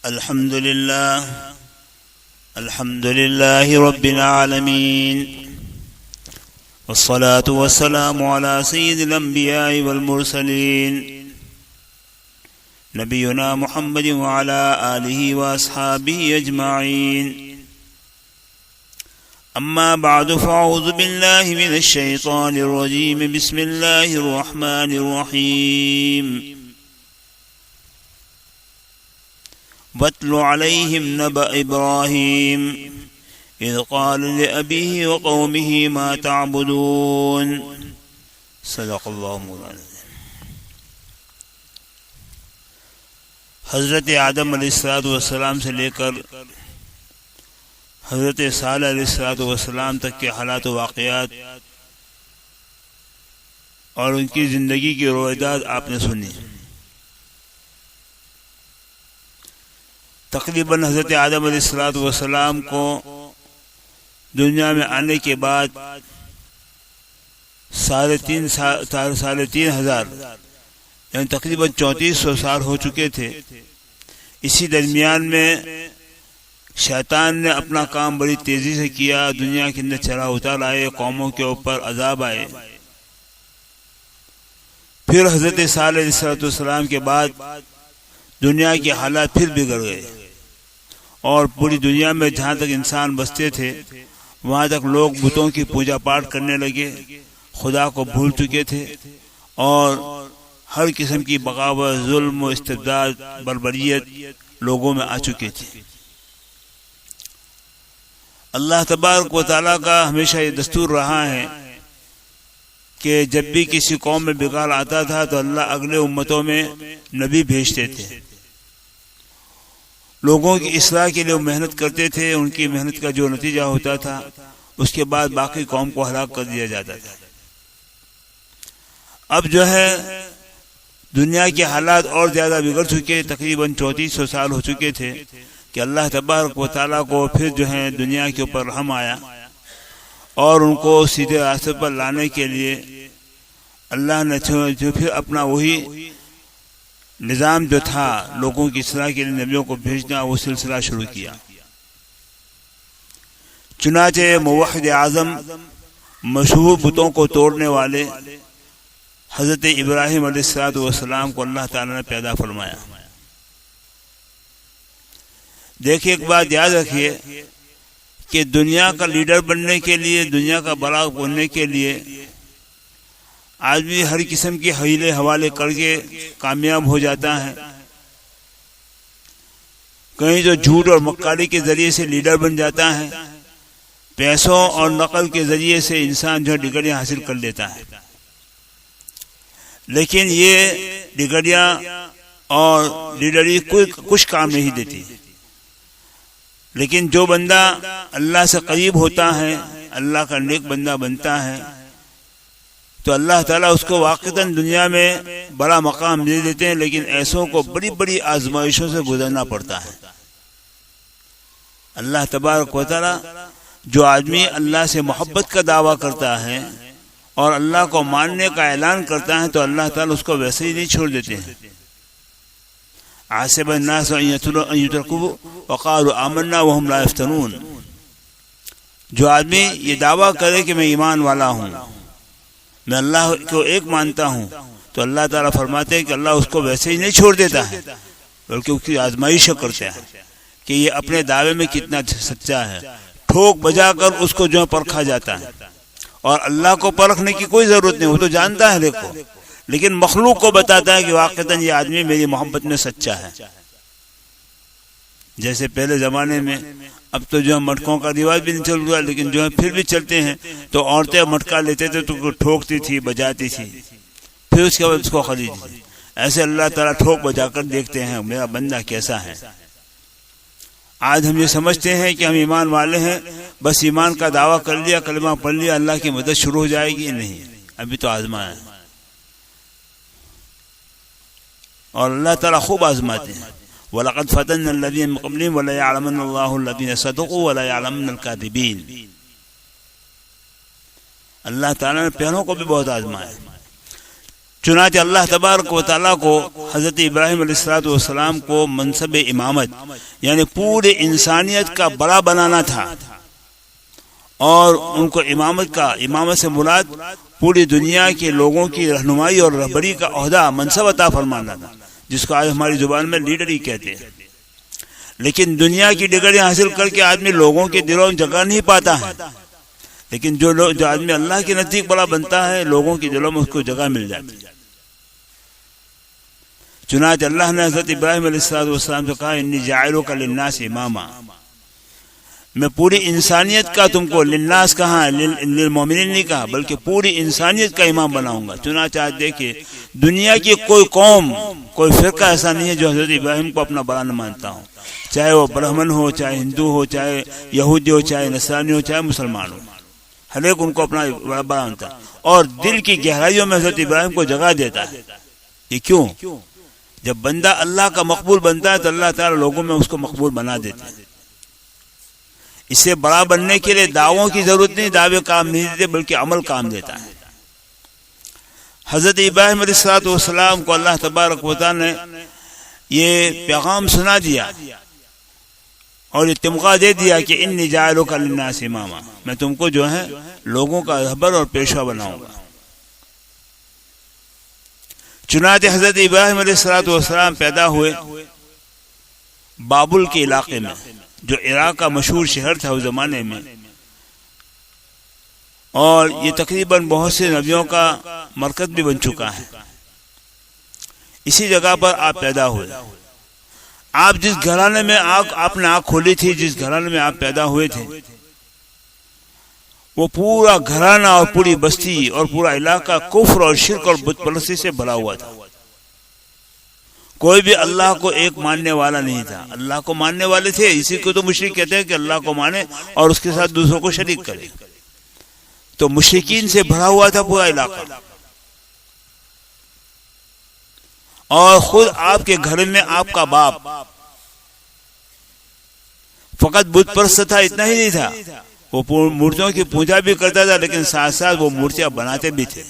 الحمد لله رب العالمين، والصلاة والسلام على سيد الأنبياء والمرسلين نبينا محمد وعلى آله وأصحابه أجمعين. أما بعد، فأعوذ بالله من الشيطان الرجيم. بسم الله الرحمن الرحيم. واتل عليهم نبأ إبراهيم إذ قال لأبيه وقومه ما تعبدون. صدق الله مولانا. حضرت آدم علیہ السلام سے لے کر حضرت صالح علیہ السلام تک کے حالات و واقعات اور ان کی زندگی کی روایات آپ نے سنی. تقریباً حضرت آدم علیہ السلام کو دنیا میں آنے کے بعد 3,500 یعنی تقریباً 3400 سال ہو چکے تھے. اسی درمیان میں شیطان نے اپنا کام بڑی تیزی سے کیا. دنیا کے اندر چڑھا اتار آئے، قوموں کے اوپر عذاب آئے. پھر حضرت صالح علیہ السلام کے بعد دنیا کے حالات پھر بگڑ گئے، اور پوری دنیا میں جہاں تک انسان بستے تھے وہاں تک لوگ بتوں کی پوجا پاٹ کرنے لگے، خدا کو بھول چکے تھے، اور ہر قسم کی بغاوت، ظلم و استبداد، بربریت لوگوں میں آ چکے تھے. اللہ تبارک و تعالیٰ کا ہمیشہ یہ دستور رہا ہے کہ جب بھی کسی قوم میں بگاڑ آتا تھا تو اللہ اگلے امتوں میں نبی بھیجتے تھے. لوگوں کی اصلاح کے لیے وہ محنت کرتے تھے. ان کی محنت کا جو نتیجہ ہوتا تھا اس کے بعد باقی قوم کو ہلاک کر دیا جاتا تھا. اب جو ہے دنیا کے حالات اور زیادہ بگڑ چکے. تقریباً 3400 سال ہو چکے تھے کہ اللہ تبارک و تعالیٰ کو پھر جو ہے دنیا کے اوپر رحم آیا، اور ان کو سیدھے راستے پر لانے کے لیے اللہ نے جو پھر اپنا وہی نظام جو تھا لوگوں کی اصلاح کے لیے نبیوں کو بھیجنا، وہ سلسلہ شروع کیا. چنانچہ موحد اعظم، مشہور بتوں کو توڑنے والے حضرت ابراہیم علیہ السلام کو اللہ تعالیٰ نے پیدا فرمایا. دیکھیے، ایک بات یاد رکھیے کہ دنیا کا لیڈر بننے کے لیے، دنیا کا بڑا بننے کے لیے آدمی ہر قسم کے حیلے حوالے کر کے کامیاب ہو جاتا ہے. کہیں تو جھوٹ اور مکاری کے ذریعے سے لیڈر بن جاتا ہے، پیسوں اور نقل کے ذریعے سے انسان جو ڈگریاں حاصل کر لیتا ہے. لیکن یہ ڈگریاں اور لیڈری کچھ کام نہیں دیتی. لیکن جو بندہ اللہ سے قریب ہوتا ہے، اللہ کا نیک بندہ بنتا ہے، تو اللہ تعالیٰ اس کو واقعتاً دنیا میں بڑا مقام دے دیتے ہیں. لیکن ایسوں کو بڑی بڑی آزمائشوں سے گزرنا پڑتا ہے. اللہ تبارک و تعالیٰ جو آدمی اللہ سے محبت کا دعویٰ کرتا ہے اور اللہ کو ماننے کا اعلان کرتا ہے تو اللہ تعالیٰ اس کو ویسے ہی نہیں چھوڑ دیتے ہیں. حسب الناس ان يتركوا وقالوا آمنا وهم لا يفتنون. جو آدمی یہ دعویٰ کرے کہ میں ایمان والا ہوں، میں اللہ کو ایک مانتا ہوں، تو اللہ تعالیٰ فرماتے ہیں کہ اللہ اس کو ویسے ہی نہیں چھوڑ دیتا ہے، بلکہ اس کی آزمائش کرتا ہے کہ یہ اپنے دعوے میں کتنا سچا ہے. ٹھوک بجا کر اس کو جو پرکھا جاتا ہے، اور اللہ کو پرکھنے کی کوئی ضرورت نہیں، وہ تو جانتا ہے دیکھو، لیکن مخلوق کو بتاتا ہے کہ واقعتاً یہ آدمی میری محبت میں سچا ہے. جیسے پہلے زمانے میں، اب تو جو مٹکوں کا رواج بھی نہیں چل رہا، لیکن جو پھر بھی چلتے ہیں، تو عورتیں مٹکا لیتے تھے تو ٹھوکتی تھی، بجاتی تھی، پھر اس کے بعد اس کو خریدتی. ایسے اللہ تعالیٰ ٹھوک بجا کر دیکھتے ہیں میرا بندہ کیسا ہے. آج ہم یہ سمجھتے ہیں کہ ہم ایمان والے ہیں، بس ایمان کا دعویٰ کر لیا، کلمہ پڑھ لیا، اللہ کی مدد شروع ہو جائے گی. نہیں، ابھی تو آزما ہے، اور اللہ تعالیٰ خوب آزماتے ہیں. وَلَقَدْ فَتَنَّا الَّذِينَ مِن قَبْلِهِمْ وَلَيَعْلَمَنَّ اللَّهُ الَّذِينَ صَدَقُوا وَلَيَعْلَمَنَّ الْكَاذِبِينَ. اللہ تعالیٰ نے پہلوں کو بھی بہت آزمایا. چنانچہ اللہ تبارک و تعالیٰ کو حضرت ابراہیم علیہ السلام کو منصب امامت یعنی پورے انسانیت کا بڑا بنانا تھا، اور ان کو امامت سے مراد پوری دنیا کے لوگوں کی رہنمائی اور رہبری کا عہدہ منصب عطا فرمانا تھا، جس کو آج ہماری زبان میں لیڈر ہی کہتے ہیں۔ لیکن دنیا کی ڈگریاں حاصل کر کے آدمی لوگوں کے دلوں میں جگہ نہیں پاتا ہے، لیکن جو آدمی اللہ کے نزدیک بڑا بنتا ہے لوگوں کے دلوں میں اس کو جگہ مل جاتی ہے۔ چنانچہ اللہ نے حضرت ابراہیم علیہ السلام سے کہا انی جاعلک للناس اماما، میں پوری انسانیت کا تم کو للناس کہاں، للمومنین نہیں کہا، بلکہ پوری انسانیت کا امام بناؤں گا۔ چنانچہ آج دیکھیں دنیا کی کوئی قوم کوئی فرقہ ایسا نہیں ہے جو حضرت ابراہیم کو اپنا بڑا نہ مانتا ہو، چاہے وہ برہمن ہو، چاہے ہندو ہو، چاہے یہودی ہو، چاہے نصرانی ہو، چاہے مسلمان ہو، ہر ایک ان کو اپنا بڑا مانتا ہے اور دل کی گہرائیوں میں حضرت ابراہیم کو جگہ دیتا ہے۔ یہ کیوں؟ جب بندہ اللہ کا مقبول بنتا ہے تو اللہ تعالیٰ لوگوں میں اس کو مقبول بنا دیتا ہے۔ اس سے بڑا بننے کے لیے دعووں کی ضرورت نہیں، دعوے کام نہیں دیتے بلکہ عمل کام دیتا ہے۔ حضرت ابراہیم علیہ السلام کو اللہ تبارک و تعالیٰ نے یہ پیغام سنا دیا اور یہ تمغہ دے دیا کہ انی جاعلک للناس اماما، میں تم کو جو ہے لوگوں کا رہبر اور پیشوا بناؤں گا۔ چنانچہ حضرت ابراہیم علیہ السلام پیدا ہوئے بابل کے علاقے میں، جو عراق کا مشہور شہر تھا اس زمانے میں، اور یہ تقریباً بہت سے نبیوں کا مرکز بھی بن چکا ہے۔ اسی جگہ پر آپ پیدا ہوئے۔ آپ جس گھرانے میں آپ نے آنکھ کھولی تھی، جس گھرانے میں آپ پیدا ہوئے تھے، وہ پورا گھرانہ اور پوری بستی اور پورا علاقہ کفر اور شرک اور بت پرستی سے بھرا ہوا تھا۔ کوئی بھی اللہ کو ایک ماننے والا نہیں تھا۔ اللہ کو ماننے والے تھے، اسی کو تو مشرک کہتے ہیں کہ اللہ کو مانے اور اس کے ساتھ دوسروں کو شریک کرے۔ تو مشرکین سے بھرا ہوا تھا پورا علاقہ، اور خود آپ کے گھر میں آپ کا باپ فقط بت پرست تھا، اتنا ہی نہیں تھا، وہ مورتیوں کی پوجا بھی کرتا تھا، لیکن ساتھ ساتھ وہ مورتیاں بناتے بھی تھے،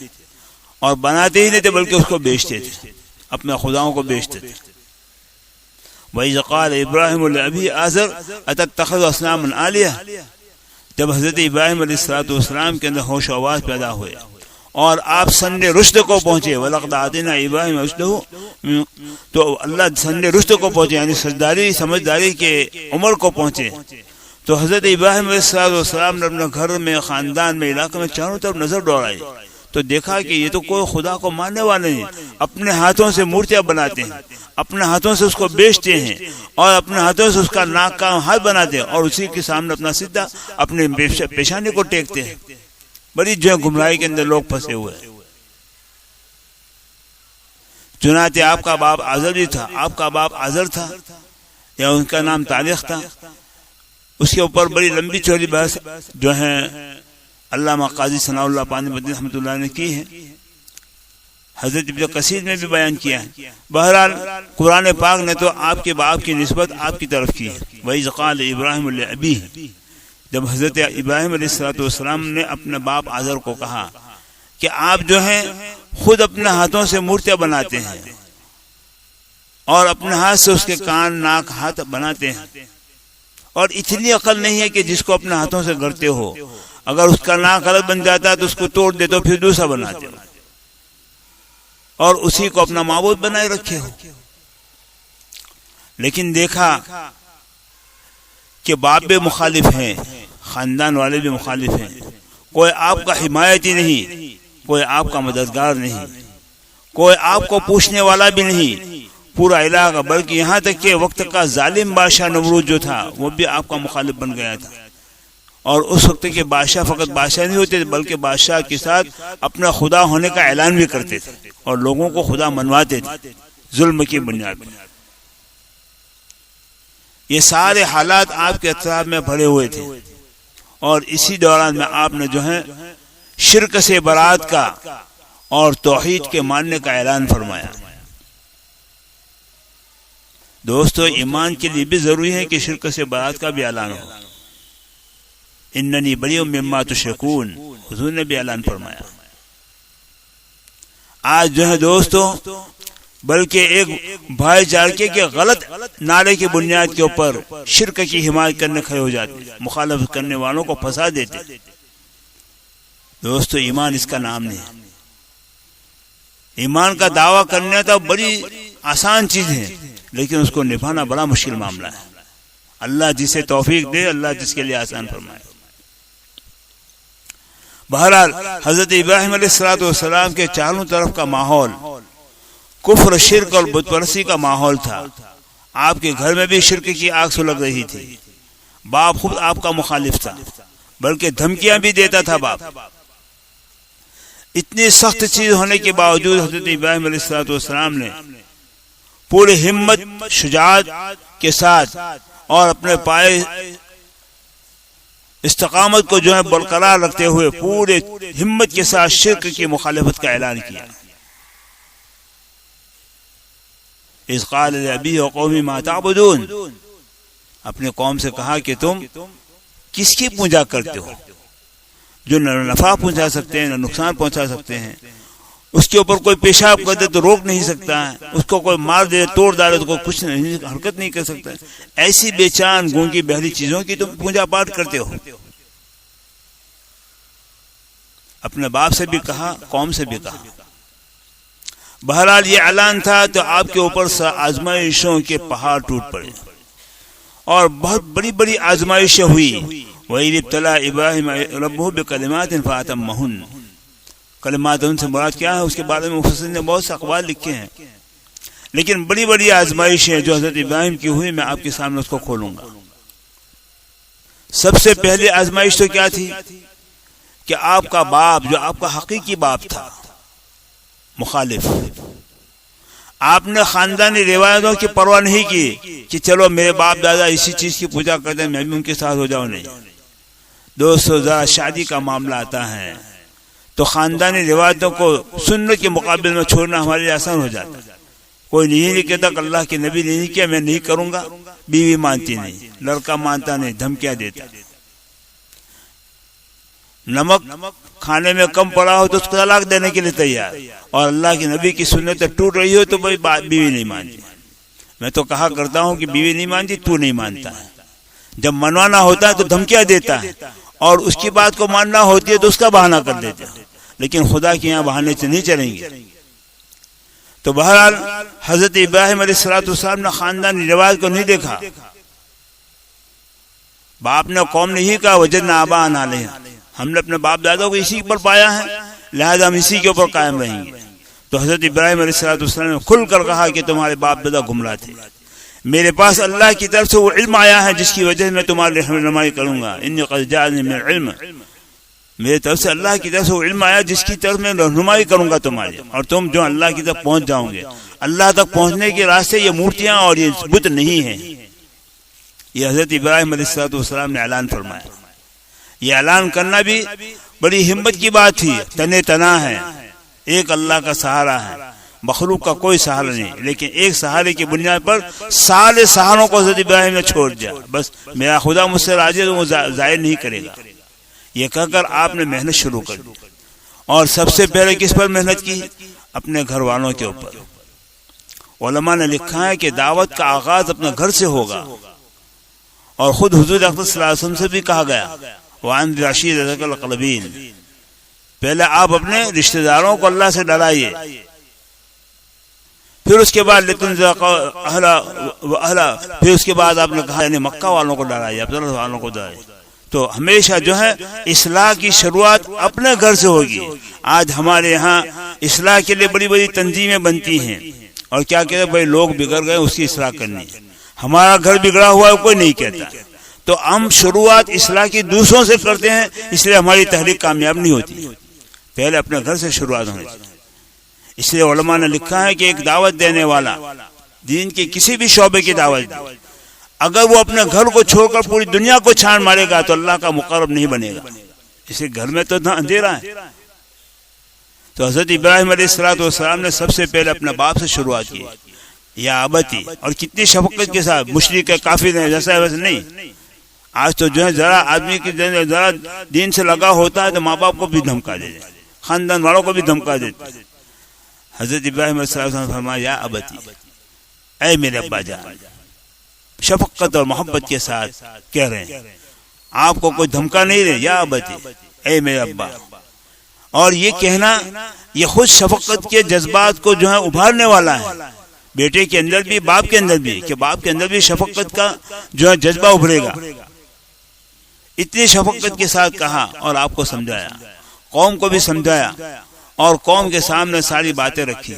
اور بناتے ہی نہیں تھے بلکہ اس کو بیچتے تھے، اپنے خداؤں کو بیچتے تھے۔ وَإِذْ قَالَ إِبْرَاهِيمُ لِأَبِيهِ آزَرَ أَتَتَّخِذُ أَصْنَامًا آلِهَةً، جب حضرت ابراہیم علیہ السلام کے اندر ہوش و آواز پیدا ہوئے اور آپ سن رشد کو پہنچے، وَلَقَدْ آتَيْنَا إِبْرَاهِيمَ رُشْدَهُ، تو اللہ سن رشد کو پہنچے یعنی سمجھداری کے عمر کو پہنچے، تو حضرت ابراہیم علیہ السلام نے اپنے گھر میں، خاندان میں، علاقے میں چاروں طرف نظر دوڑائی تو دیکھا کہ یہ تو کوئی خدا کو ماننے والے نہیں، اپنے ہاتھوں سے مورتیاں بناتے ہیں، اپنے ہاتھوں سے اس کو بیچتے ہیں، اور اپنے ہاتھوں سے اس کا ناک کا ہاتھ بناتے ہیں، اور اسی کے سامنے اپنا سیدھا اپنے پیشانی کو ٹیکتے ہیں۔ بڑی جو ہے گمراہی کے اندر لوگ پھنسے ہوئے۔ چنانچہ آپ کا باپ آزر بھی تھا، آپ کا باپ آزر تھا یا ان کا نام تاریخ تھا، اس کے اوپر بڑی لمبی چوڑی بحث جو ہے علامہ قاضی ثناء اللہ پانی مدنی رحمۃ اللہ نے کی ہے، حضرت ابن کثیر میں بھی بیان کیا ہے۔ بہرحال قرآن پاک نے تو آپ کے باپ کی نسبت آپ کی طرف کی ہے۔ وَإِذْ قَالَ إِبْرَاهِيمُ لِأَبِيهِ، جب حضرت ابراہیم علیہ السلام نے اپنے باپ آزر کو کہا کہ آپ جو ہیں خود اپنے ہاتھوں سے مورتیاں بناتے ہیں اور اپنے ہاتھ سے اس کے کان، ناک، ہاتھ بناتے ہیں، اور اتنی عقل نہیں ہے کہ جس کو اپنے ہاتھوں سے گڑتے ہو، اگر اس کا ناک غلط بن جاتا ہے تو اس کو توڑ دے تو پھر دوسرا بناتے ہو، اور اسی کو اپنا معبود بنائے رکھے ہو۔ لیکن دیکھا کہ باپ بھی مخالف ہیں، خاندان والے بھی مخالف ہیں، کوئی آپ کا حمایتی نہیں، کوئی آپ کا مددگار نہیں، کوئی آپ کو پوچھنے والا بھی نہیں، پورا علاقہ، بلکہ یہاں تک کہ وقت کا ظالم بادشاہ نمرود جو تھا وہ بھی آپ کا مخالف بن گیا تھا، اور اس وقت کے بادشاہ فقط بادشاہ نہیں ہوتے بلکہ بادشاہ کے ساتھ اپنا خدا ہونے کا اعلان بھی کرتے تھے اور لوگوں کو خدا منواتے تھے ظلم کی بنیاد پر۔ یہ سارے حالات آپ کے اطراف میں بھرے ہوئے تھے، اور اسی دوران میں آپ نے جو ہے شرک سے برات کا اور توحید کے ماننے کا اعلان فرمایا۔ دوستو، ایمان کے لیے بھی ضروری ہے کہ شرک سے برات کا بھی اعلان ہو۔ اننی بریء مما تشرکون، حضور نے بھی اعلان فرمایا۔ آج جو ہے دوستو بلکہ ایک بھائی چارے کے غلط نعرے کی بنیاد کے اوپر شرک کی حمایت کرنے کھڑے ہو جاتے، مخالفت کرنے والوں کو پھنسا دیتے۔ دوستو ایمان اس کا نام نہیں۔ ایمان کا دعویٰ کرنا تو بڑی آسان چیز ہے، لیکن اس کو نبھانا بڑا مشکل معاملہ ہے۔ اللہ جسے توفیق دے، اللہ جس کے لیے آسان فرمائے۔ بہرحال حضرت ابراہیم علیہ السلام کے چاروں طرف کا ماحول کفر، شرک اور بت پرستی کا ماحول تھا۔ آپ کے گھر میں بھی شرک کی آگ سلگ رہی تھی۔ باپ خود آپ کا مخالف تھا، بلکہ دھمکیاں بھی دیتا تھا باپ۔ اتنی سخت چیز ہونے کے باوجود حضرت ابراہیم علیہ السلام نے پوری ہمت، شجاعت کے ساتھ اور اپنے پائے استقامت کو جو ہے برقرار رکھتے ہوئے پورے ہمت کے ساتھ شرک کی مخالفت کا اعلان کیا۔ اذ قال لأبيه وقومه ما تعبدون، اپنے قوم سے کہا کہ تم کس کی پوجا کرتے ہو جو نہ نفع پہنچا سکتے ہیں نہ نقصان پہنچا سکتے ہیں؟ اس کے اوپر کوئی پیشاب کر دے تو روک نہیں سکتا ہے، اس کو کوئی مار دے توڑ ڈالے تو کوئی کچھ نہیں، حرکت نہیں کر سکتا ہے۔ ایسی بے چان گونگی بہری چیزوں کی تم پوجا پاٹ کرتے ہو۔ اپنے باپ سے بھی کہا، قوم سے بھی کہا۔ بہرحال یہ اعلان تھا تو آپ کے اوپر آزمائشوں کے پہاڑ ٹوٹ پڑے اور بہت بڑی بڑی آزمائشیں ہوئی۔ وَإِذِ ابْتَلَىٰ إِبْرَاهِيمَ رَبُّهُ بِكَلِمَاتٍ فَأَتَمَّهُنَّ، کلمات ان سے مراد کیا ہے اس کے بارے میں مفسرین نے بہت سے اقوال لکھے ہیں، لیکن بڑی بڑی آزمائشیں جو حضرت ابراہیم کی ہوئی، میں آپ کے سامنے اس کو کھولوں گا۔ سب سے پہلی آزمائش تو کیا تھی کہ آپ کا باپ، جو آپ کا حقیقی باپ تھا، مخالف، آپ نے خاندانی روایتوں کی پرواہ نہیں کی کہ چلو میرے باپ دادا اسی چیز کی پوجا کرتے ہیں میں بھی ان کے ساتھ ہو جاؤں۔ نہیں دوستو، ذرا شادی کا معاملہ آتا ہے تو خاندانی روایتوں کو سنت کے مقابل میں چھوڑنا ہمارے لیے آسان ہو جاتا ہے۔ کوئی نہیں کہتا کہ اللہ کے نبی نے نہیں کیا میں نہیں کروں گا، بیوی مانتی نہیں، لڑکا مانتا نہیں، دھمکیاں دیتا۔ نمک کھانے میں کم پڑا ہو تو اس کو طلاق دینے کے لیے تیار، اور اللہ کے نبی کی سنت ٹوٹ رہی ہو تو بھائی بیوی نہیں مانتی۔ میں تو کہا کرتا ہوں کہ بیوی نہیں مانتی، تو نہیں مانتا ہے۔ جب منوانا ہوتا ہے تو دھمکیاں دیتا ہے، اور اس کی بات کو ماننا ہوتی ہے تو اس کا بہانہ کر دیتے ہیں، لیکن خدا کے یہاں بہانے سے نہیں چلیں گے۔ تو بہرحال حضرت ابراہیم علیہ السلام نے خاندانی روایت کو نہیں دیکھا۔ باپ نے، قوم نے ہی کہا وجدنا آباءنا علیہ، ہم نے اپنے باپ دادا کو اسی پر پایا ہے، لہذا ہم اسی کے اوپر قائم رہیں گے۔ تو حضرت ابراہیم علیہ السلام نے کھل کر کہا کہ تمہارے باپ دادا گمراہ تھے، میرے پاس اللہ کی طرف سے وہ علم آیا ہے جس کی وجہ سے میں تمہاری رہنمائی کروں گا۔ انی قد جاءنی من العلم، میرے طرف سے اللہ کی طرف سے وہ علم آیا جس کی طرف میں رہنمائی کروں گا تمہاری، اور تم جو اللہ کی طرف پہنچ جاؤ گے۔ اللہ تک پہنچنے کے راستے یہ مورتیاں اور یہ بت نہیں ہیں۔ یہ حضرت ابراہیم علیہ السلام نے اعلان فرمایا۔ یہ اعلان کرنا بھی بڑی ہمت کی بات تھی۔ تنے تنا ہے، ایک اللہ کا سہارا ہے، مخلوق کا کوئی سہارا نہیں، لیکن ایک سہارے کی بنیاد پر سارے سہاروں کو حضرت ابراہیم نے چھوڑ دیا۔ بس میرا خدا مجھ سے راضی ہے تو وہ ظاہر نہیں کرے گا، یہ کہہ کر آپ نے محنت شروع کر دی۔ اور سب سے پہلے کس پر محنت کی؟ اپنے گھر والوں کے اوپر۔ علماء نے لکھا ہے کہ دعوت کا آغاز اپنے گھر سے ہوگا، اور خود حضور اقدس صلی اللہ علیہ وسلم سے بھی کہا گیا وَأَنذِرْ عَشِيرَتَكَ الْأَقْرَبِينَ، پہلے آپ اپنے رشتہ داروں کو اللہ سے ڈرائیے، پھر اس کے بعد پھر اس کے بعد آپ نے کہا یعنی مکہ والوں کو ڈرائیے، عبداللہ والوں کو ڈرائیے۔ تو ہمیشہ جو ہے اصلاح کی شروعات اپنے گھر سے ہوگی۔ آج ہمارے ہاں اصلاح کے لیے بڑی بڑی تنظیمیں بنتی ہیں، اور کیا کہتے ہیں بھائی لوگ بگڑ گئے اس کی اصلاح کرنی ہے، ہمارا گھر بگڑا ہوا ہے کوئی نہیں کہتا۔ تو ہم شروعات اصلاح کی دوسروں سے کرتے ہیں، اس لیے ہماری تحریک کامیاب نہیں ہوتی۔ پہلے اپنے گھر سے شروعات ہونی چاہیے۔ اس لیے علماء نے لکھا ہے کہ ایک دعوت دینے والا دین کے کسی بھی شعبے کی دعوت دے، اگر وہ اپنے گھر کو چھوڑ کر پوری دنیا کو چھان مارے گا تو اللہ کا مقرب نہیں بنے گا۔ اسے گھر میں تو اندھیرا ہے۔ تو حضرت ابراہیم علیہ السلام نے سب سے پہلے اپنے باپ سے شروعات کی، یا ابتی، اور کتنی شفقت کے ساتھ۔ مشرک کافر ہیں جیسا ہے ویسے نہیں۔ آج تو جو ہے ذرا آدمی کی ذرا دین سے لگا ہوتا ہے تو ماں باپ کو بھی دھمکا دیتے، خاندان والوں کو بھی دھمکا دیتے۔ حضرت ابراہیم علیہ السلام نے فرمایا یا ابتی، اے میرے ابا جان، شفقت اور محبت کے ساتھ کہہ رہے ہیں، آپ کو کوئی دھمکا نہیں رہے، یا ابتی، اے میرے ابا. اور یہ کہنا یہ خود شفقت کے جذبات کو جو ہے ابھارنے والا ہے، بیٹے کے اندر بھی باپ کے اندر بھی، کہ باپ کے اندر بھی شفقت کا جو ہے جذبہ ابھرے گا. اتنی شفقت کے ساتھ کہا اور آپ کو سمجھایا، قوم کو بھی سمجھایا اور قوم کے سامنے ساری باتیں رکھی.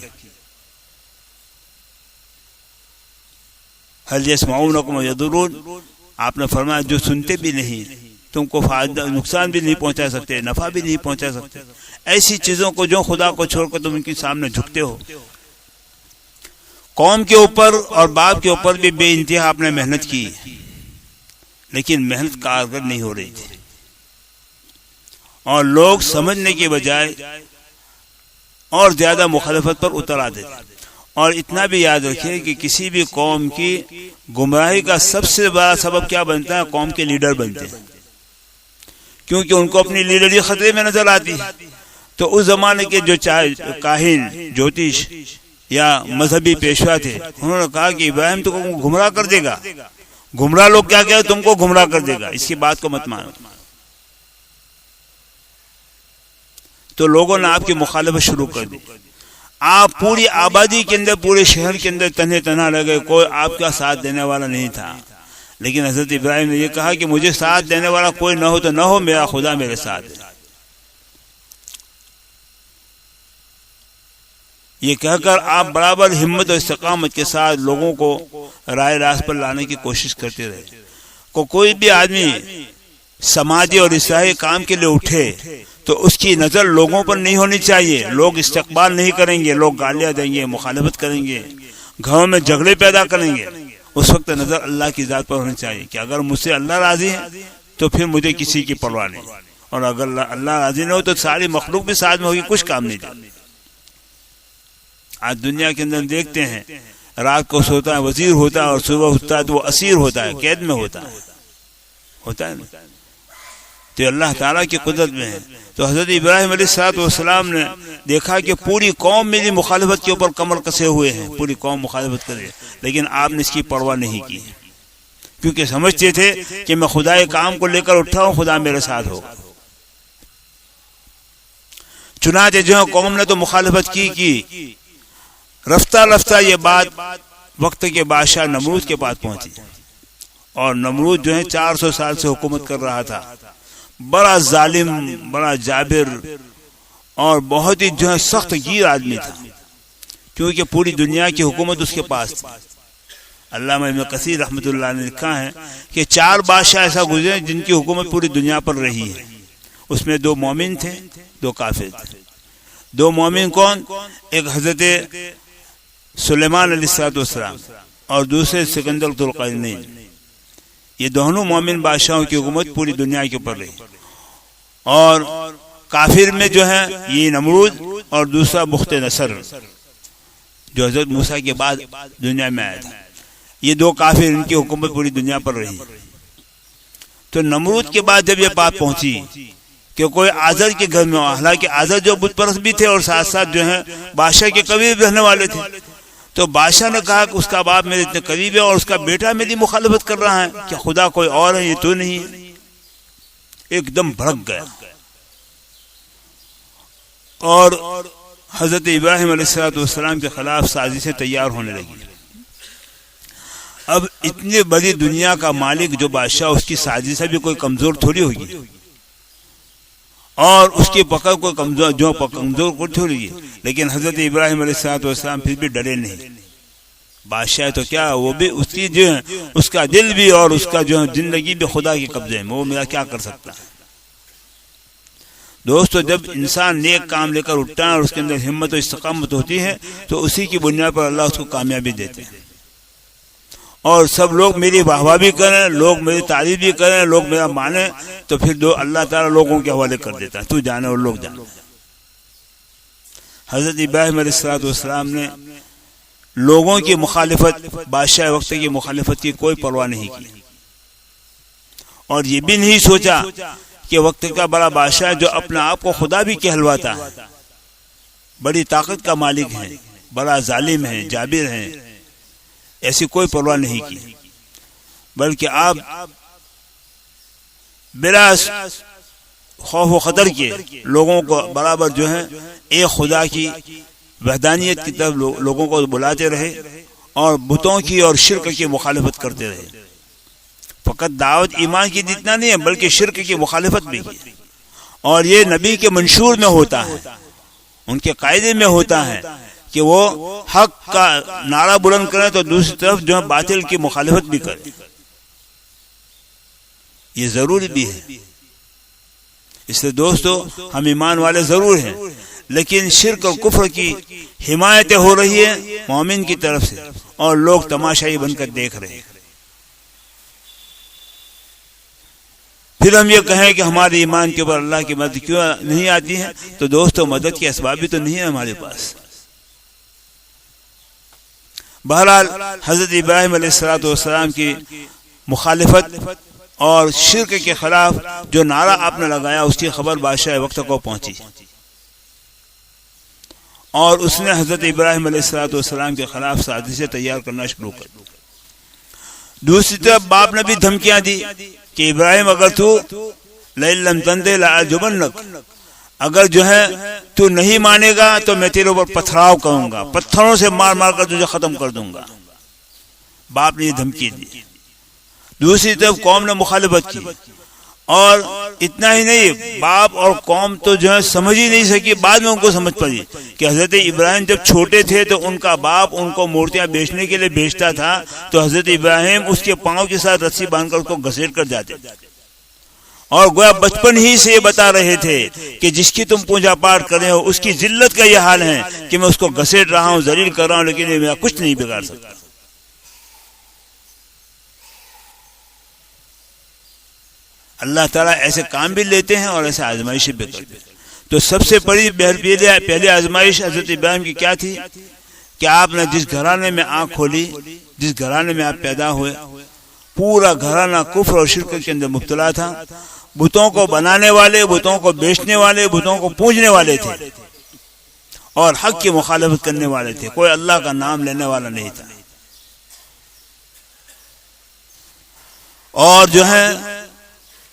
هل يسمعونكم ويضرون، آپ نے فرمایا جو سنتے بھی نہیں، تم کو فائدہ نقصان بھی نہیں پہنچا سکتے، نفع بھی نہیں پہنچا سکتے، ایسی چیزوں کو جو خدا کو چھوڑ کر تم ان کے سامنے جھکتے ہو. قوم کے اوپر اور باپ کے اوپر بھی بے انتہا آپ نے محنت کی، لیکن محنت کارگر نہیں ہو رہی تھی، اور لوگ سمجھنے کے بجائے اور زیادہ مخالفت پر اتر آتے تھے. اور اتنا بھی یاد رکھیں کہ کسی بھی قوم کی گمراہی کا سب سے بڑا سبب کیا بنتا ہے؟ قوم کے لیڈر بنتے ہیں، کیونکہ ان کو اپنی لیڈری خطرے میں نظر آتی ہے. تو اس زمانے کے جو کاہن، جوتش یا مذہبی پیشوا تھے، انہوں نے کہا کہ ابراہیم تو گمراہ کر دے گا. گمراہ لوگ کیا کہتے؟ تم کو گمراہ کر دے گا، اس کی بات کو مت مانو. تو لوگوں نے آپ کی مخالفت شروع کر دی. آپ پوری آبادی کے اندر، پورے شہر کے اندر تنہے تنہا رہ گئے، کوئی آپ کا ساتھ دینے والا نہیں تھا. لیکن حضرت ابراہیم نے یہ کہا کہ مجھے ساتھ دینے والا کوئی نہ ہو تو نہ ہو، میرا خدا میرے ساتھ ہے. یہ کہہ کر آپ برابر ہمت اور استقامت کے ساتھ لوگوں کو رائے راست پر لانے کی کوشش کرتے رہے. کوئی بھی آدمی سماجی اور اصلاحی کام کے لیے اٹھے تو اس کی نظر لوگوں پر نہیں ہونی چاہیے. لوگ استقبال نہیں کریں گے، لوگ گالیاں دیں گے، مخالفت کریں گے، گھروں میں جھگڑے پیدا کریں گے. اس وقت نظر اللہ کی ذات پر ہونی چاہیے کہ اگر مجھ سے اللہ راضی ہے تو پھر مجھے کسی کی پرواہ نہیں، اور اگر اللہ راضی نہ ہو تو ساری مخلوق بھی ساتھ میں ہوگی، کچھ کام نہیں دے. آج دنیا کے اندر دیکھتے ہیں، رات کو سوتا ہے وزیر ہوتا ہے اور صبح اٹھتا ہے تو وہ اسیر ہوتا ہے، قید میں ہوتا ہے نا. تو اللہ تعالیٰ کی قدرت میں ہے. تو حضرت ابراہیم علیہ السلام نے دیکھا کہ پوری قوم میری مخالفت کے اوپر کمر کسے ہوئے ہیں، پوری قوم مخالفت کرے، لیکن آپ نے اس کی پرواہ نہیں کی، کیونکہ سمجھتے تھے کہ میں خدا کے کام کو لے کر اٹھا ہوں، خدا میرے ساتھ ہوگا. چنانچہ جو قوم نے تو مخالفت کی، رفتہ رفتہ یہ بات وقت کے بادشاہ نمرود کے پاس پہنچی. اور نمرود جو ہے 400 سال سے حکومت کر رہا تھا، بڑا ظالم، بڑا جابر اور بہت ہی جو ہے سخت گیر آدمی تھا، کیونکہ پوری دنیا کی حکومت اس کے پاس تھی. علامہ ابن کثیر رحمۃ اللہ نے لکھا ہے کہ 4 بادشاہ ایسا گزرے جن کی حکومت پوری دنیا پر رہی ہے. اس میں 2 مومن تھے، 2 کافر تھے. 2 مومن کون؟ ایک حضرت سلیمان علیہ السلام اور دوسرے سکندر ذوالقرنین. یہ دونوں مومن بادشاہوں کی حکومت پوری دنیا کے اوپر رہی. اور کافر میں جو ہے یہ نمرود اور دوسرا بخت نصر جو حضرت موسیٰ کے بعد دنیا میں آیا تھا. یہ 2 کافر، ان کی حکومت پوری دنیا پر رہی. تو نمرود کے بعد جب یہ بات پہنچی کہ کوئی آزر کے گھر میں، حالانکہ آزر جو بت پرست بھی تھے اور ساتھ ساتھ جو ہے بادشاہ کے قریب رہنے والے تھے، تو بادشاہ نے کہا کہ اس کا باپ میرے اتنے قریب ہے اور اس کا بیٹا میری مخالفت کر رہا ہے، کہ خدا کوئی اور ہے، یہ تو نہیں ہے. ایک دم بھڑک گیا اور حضرت ابراہیم علیہ السلام کے خلاف سازشیں تیار ہونے لگی. اب اتنی بڑی دنیا کا مالک جو بادشاہ، اس کی سازشیں بھی کوئی کمزور تھوڑی ہوگی، اور اس کی پکڑ کو کمزور کو تھوڑی ہے. لیکن حضرت ابراہیم علیہ السلام پھر بھی ڈرے نہیں. بادشاہ تو کیا، وہ بھی اس کی جو ہے اس کا دل بھی اور اس کا جو ہے زندگی بھی خدا کے قبضے میں، وہ میرا کیا کر سکتا ہے. دوستو، جب انسان نیک کام لے کر اٹھتا ہے اور اس کے اندر ہمت و استقامت ہوتی ہے تو اسی کی بنیاد پر اللہ اس کو کامیابی دیتے ہیں. اور سب لوگ میری واہ بھی کریں، لوگ میری تعریف بھی کریں، لوگ میرا مانیں، تو پھر اللہ تعالیٰ لوگوں کے حوالے کر دیتا ہے، تو جانے اور لوگ جانے. حضرت ابراہیم علیہ السلام نے لوگوں کی مخالفت، بادشاہ وقت کی مخالفت کی کوئی پرواہ نہیں کی، اور یہ بھی نہیں سوچا کہ وقت کا بڑا بادشاہ جو اپنے آپ کو خدا بھی کہلواتا ہے، بڑی طاقت کا مالک ہے، بڑا ظالم ہے، جابر ہے، ایسی کوئی پرواہ نہیں کی، بلکہ آپ بلا خوف و خطر کے لوگوں کو برابر جو ہے ایک خدا کی وحدانیت کی طرف لوگوں کو بلاتے رہے اور بتوں کی اور شرک کی مخالفت کرتے رہے۔ فقط دعوت ایمان کی اتنا نہیں ہے بلکہ شرک کی مخالفت بھی کی، اور یہ نبی کے منشور میں ہوتا ہے، ان کے قاعدے میں ہوتا ہے کہ وہ حق کا نعرہ بلند کریں تو دوسری طرف جو ہے باطل کی مخالفت بھی کریں، یہ ضروری بھی ہے۔ اس لیے دوستو ہم ایمان والے ضرور ہیں، لیکن شرک اور کفر کی حمایتیں ہو رہی ہے مومن کی طرف سے، اور لوگ تماشائی بن کر دیکھ رہے ہیں۔ پھر ہم یہ کہیں کہ ہمارے ایمان کے اوپر اللہ کی مدد کیوں نہیں آتی ہے، تو دوستو مدد کے اسباب بھی تو نہیں ہے ہمارے پاس۔ بہرحال حضرت ابراہیم علیہ السلام کی مخالفت اور شرک کے خلاف جو نعرہ آپ نے لگایا اس کی خبر بادشاہ وقت کو پہنچی، اور اس نے حضرت ابراہیم علیہ السلام کے خلاف سازشیں تیار کرنا شروع کر دی۔ دوسری طرف باپ نے بھی دھمکیاں دی کہ ابراہیم اگر تو لئن لم تنتہی لأرجمنک، اگر جو ہے تو نہیں مانے گا تو میں تیرے اوپر پتھراؤ کروں گا، پتھروں سے مار مار کر تجھے ختم کر دوں گا۔ باپ نے یہ دھمکی دی۔ دوسری طرف قوم نے مخالفت کی، اور اتنا ہی نہیں باپ اور قوم تو جو ہے سمجھ ہی نہیں سکی، بعد میں ان کو سمجھ پڑی کہ حضرت ابراہیم جب چھوٹے تھے تو ان کا باپ ان کو مورتیاں بیچنے کے لیے بھیجتا تھا، تو حضرت ابراہیم اس کے پاؤں کے ساتھ رسی باندھ کر اس کو گھسیٹ کر جاتے، اور گویا بچپن ہی سے یہ بتا رہے تھے کہ جس کی تم پوجا پاٹ کر رہے ہو اس کی ذلت کا یہ حال ہے کہ میں اس کو گھسیٹ رہا ہوں، ذلیل کر رہا ہوں، لیکن یہ میرا کچھ نہیں بگاڑ سکتا۔ اللہ تعالیٰ ایسے کام بھی لیتے ہیں اور ایسے آزمائشیں بھی کرتے ہیں۔ تو سب سے بڑی پہلی آزمائش حضرت ابراہیم کی کیا تھی کہ آپ نے جس گھرانے میں آنکھ کھولی، جس گھرانے میں آپ پیدا ہوئے، پورا گھرانہ کفر اور شرک کے اندر مبتلا تھا، بتوں کو بنانے والے، بتوں کو بیچنے والے، بتوں کو پوجنے والے تھے، اور حق کی مخالفت کرنے والے تھے، کوئی اللہ کا نام لینے والا نہیں تھا، اور جو ہے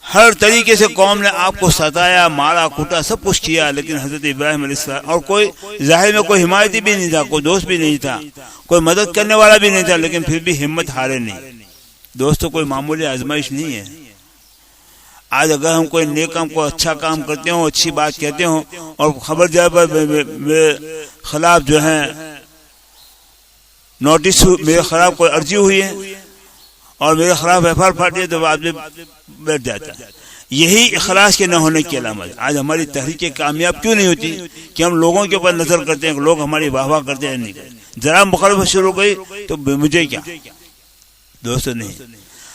ہر طریقے سے قوم نے آپ کو ستایا، مارا کوٹا، سب کچھ کیا، لیکن حضرت ابراہیم علیہ السلام اور کوئی ظاہر میں کوئی حمایتی بھی نہیں تھا، کوئی دوست بھی نہیں تھا، کوئی مدد کرنے والا بھی نہیں تھا، لیکن پھر بھی ہمت ہارے نہیں۔ دوستو کوئی معمولی آزمائش نہیں ہے۔ آج اگر ہم کوئی نیک کام، کوئی اچھا کام کرتے ہوں، اچھی بات کہتے ہوں، اور خبر جائے پر میرے خلاف جو ہے نوٹس، میرے خلاف کوئی عرضی ہوئی ہے اور میرے خلاف ایف آر پھاٹی ہے، تو آدمی بیٹھ جاتا ہے۔ یہی اخلاص کے نہ ہونے کی علامت۔ آج ہماری تحریکیں کامیاب کیوں نہیں ہوتی کہ ہم لوگوں کے اوپر نظر کرتے ہیں کہ لوگ ہماری واہ واہ کرتے ہیں، نہیں کرتے، ذرا مخالفت شروع ہو گئی تو مجھے کیا؟ دوستو نہیں،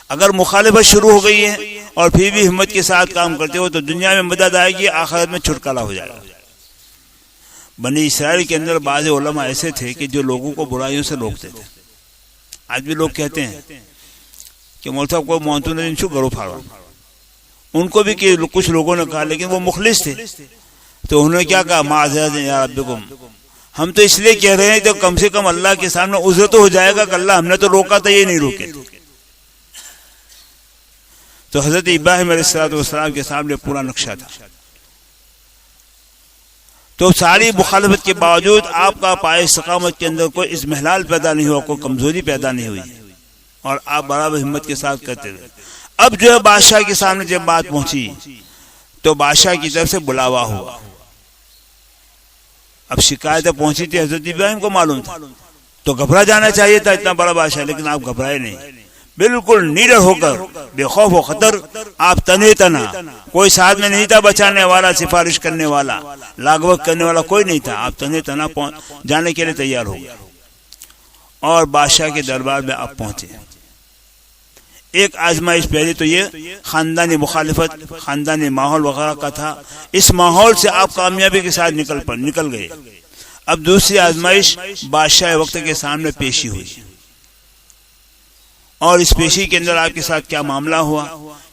اگر مخالفت شروع ہو گئی ہے اور پھر بھی ہمت کے ساتھ کام کرتے ہو تو دنیا میں مدد آئے گی، آخرت میں چھٹکارا ہو جائے گا۔ بنی اسرائیل کے اندر بعض علماء ایسے تھے کہ جو لوگوں کو برائیوں سے روکتے تھے۔ آج بھی لوگ کہتے ہیں کہ مول صاحب کو مانتو نے انشو گرو پھاڑا، ان کو بھی کہ کچھ لوگوں نے کہا، لیکن وہ مخلص تھے، تو انہوں نے کیا کہا، معذرت یا ربکم، ہم تو اس لیے کہہ رہے ہیں تو کم سے کم اللہ کے سامنے عذر تو ہو جائے گا کہ اللہ ہم نے تو روکا تھا، یہ نہیں روکے تھے۔ تو حضرت ابراہیم علیہ السلام کے سامنے پورا نقشہ تھا، تو ساری مخالفت کے باوجود آپ کا پائے استقامت کے اندر کوئی اضمحلال پیدا نہیں ہوا، کوئی کمزوری پیدا نہیں ہوئی، اور آپ برابر ہمت کے ساتھ کرتے رہے۔ اب جو ہے بادشاہ کے سامنے جب بات پہنچی تو بادشاہ کی طرف سے بلاوا ہوا۔ اب شکایتیں پہنچی تھی، حضرت ابراہیم کو معلوم تھا، تو گھبرا جانا چاہیے تھا، اتنا بڑا بادشاہ، لیکن آپ گھبرائے نہیں، بالکل نیڈر ہو کر، بے خوف و خطر، آپ تنے تنا، کوئی ساتھ میں نہیں تھا بچانے والا، سفارش کرنے والا، لاگوک کرنے والا کوئی نہیں تھا، آپ تنے تنا جانے کے لیے تیار ہو گئے، اور بادشاہ کے دربار میں آپ پہنچے۔ ایک آزمائش پہلے تو یہ خاندانی مخالفت، خاندانی ماحول وغیرہ کا تھا، اس ماحول سے آپ کامیابی کے ساتھ نکل گئے۔ اب دوسری آزمائش بادشاہ وقت کے سامنے پیشی ہوئی، اور اس پیشی کے اندر آپ کے ساتھ کیا معاملہ ہوا،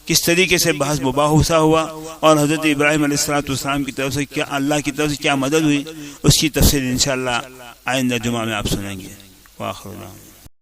کس طریقے سے بحث مباحثہ ہوا اور حضرت ابراہیم علیہ السلام کی طرف سے کیا اللہ کی طرف سے کیا مدد ہوئی، اس کی تفصیل انشاءاللہ آئندہ جمعہ میں آپ سنیں گے۔ وآخر دعوانا